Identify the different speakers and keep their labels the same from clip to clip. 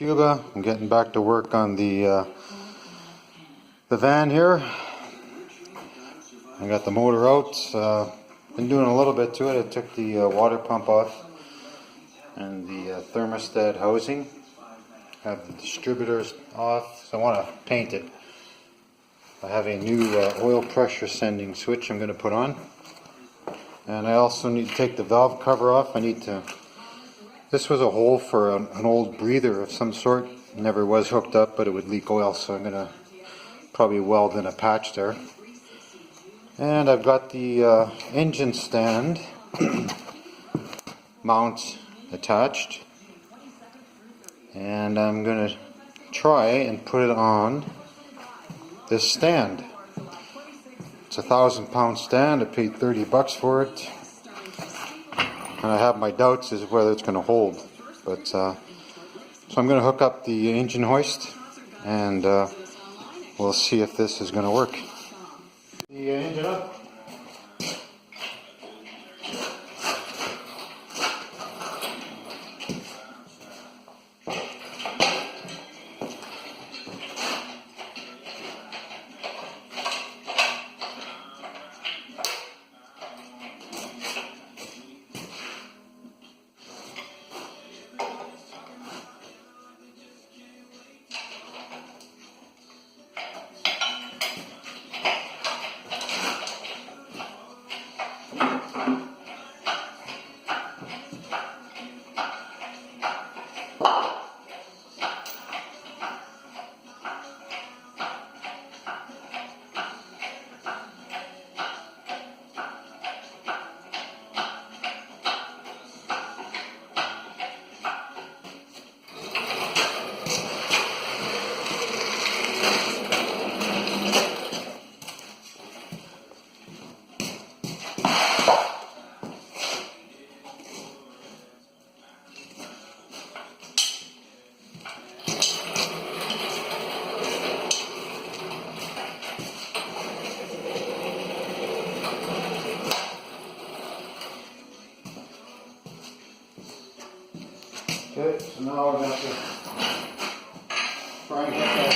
Speaker 1: Cuba. I'm getting back to work on the van here. I got the motor out. Been doing a little bit to it. I took the water pump off and the thermostat housing. Have the distributors off, so I want to paint it. I have a new oil pressure sending switch I'm going to put on, and I also need to take the valve cover off. This was a hole for an old breather of some sort. Never was hooked up, but it would leak oil, so I'm going to probably weld in a patch there. And I've got the engine stand mount attached, and I'm going to try and put it on this stand. It's a 1,000-pound stand. I paid $30 for it, and I have my doubts as to whether it's going to hold. But so I'm going to hook up the engine hoist, and we'll see if this is going to work. The engine up. Okay, so now we're going to try and get that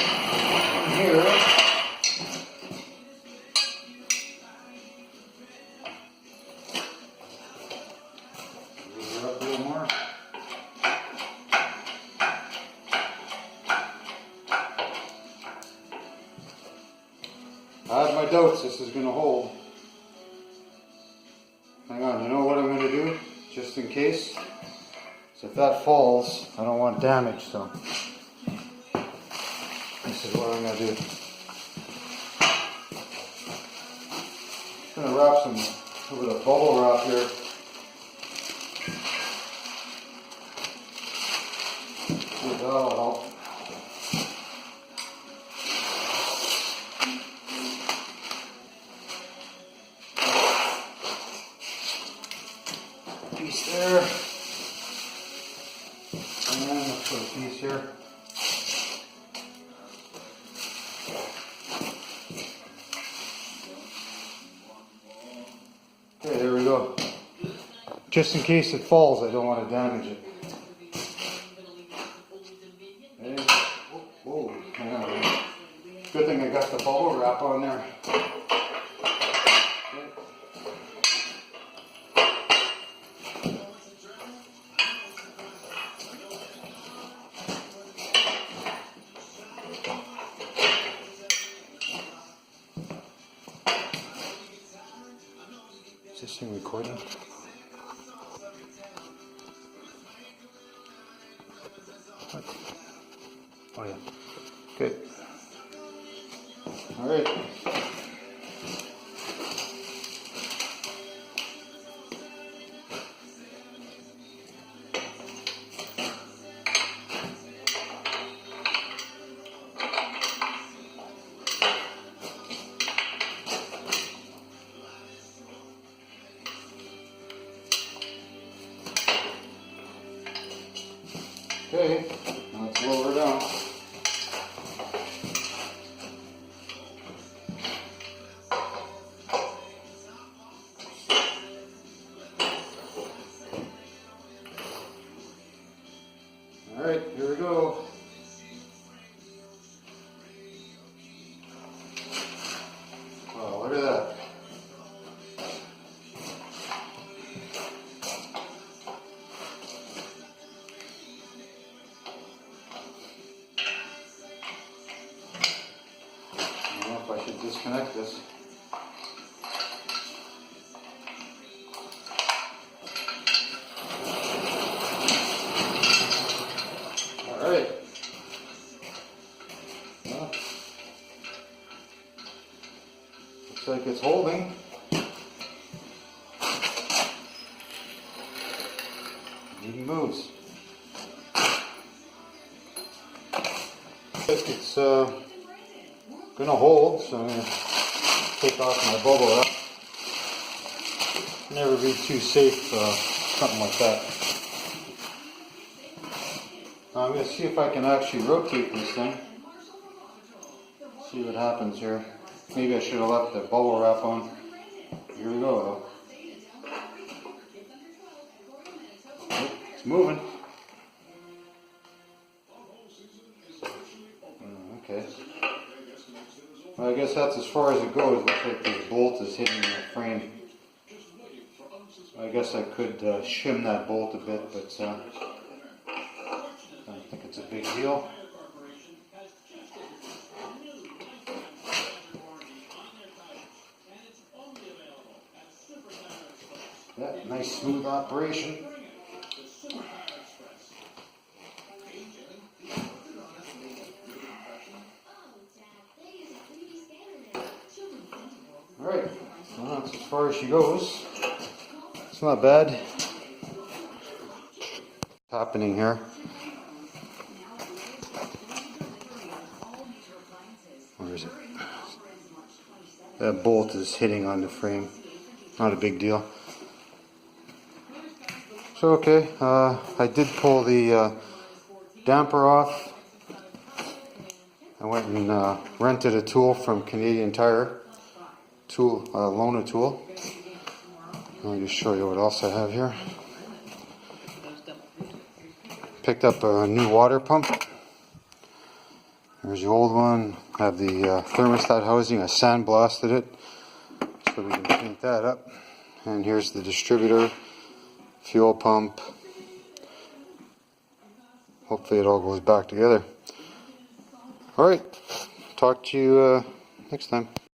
Speaker 1: in here. Move it up a little more. I have my doubts this is going to hold. Hang on, you know what I'm going to do, just in case? So if that falls, I don't want damage, so this is what I'm going to do. I'm going to wrap a little bit of bubble wrap here. See if that'll help. Piece there. And let's put a piece here. Okay, there we go. Just in case it falls, I don't want to damage it. Okay. Whoa, hang on. Good thing I got the bubble wrap on there. Is this thing recording? What? Oh yeah. Good. All right. Okay, let's lower it down. Alright, here we go. disconnect this. Alright. Well, looks like it's holding. He moves. Looks like it's gonna hold, so I'm gonna take off my bubble wrap. Never be too safe, something like that. I'm gonna see if I can actually rotate this thing. See what happens here. Maybe I should have left the bubble wrap on. Here we go though. Oh, it's moving. Okay. Well, I guess that's as far as it goes. Looks like this bolt is hitting the frame. I guess I could shim that bolt a bit, but I don't think it's a big deal. Yeah, nice smooth operation. Alright, well, that's as far as she goes. It's not bad. What's happening here? Where is it? That bolt is hitting on the frame. Not a big deal. So okay, I did pull the damper off. I went and rented a tool from Canadian Tire. Lona tool. Let me just show you what else I have here. Picked up a new water pump. There's the old one. I have the thermostat housing. I sandblasted it so we can paint that up. And here's the distributor, fuel pump. Hopefully it all goes back together. Alright, talk to you next time.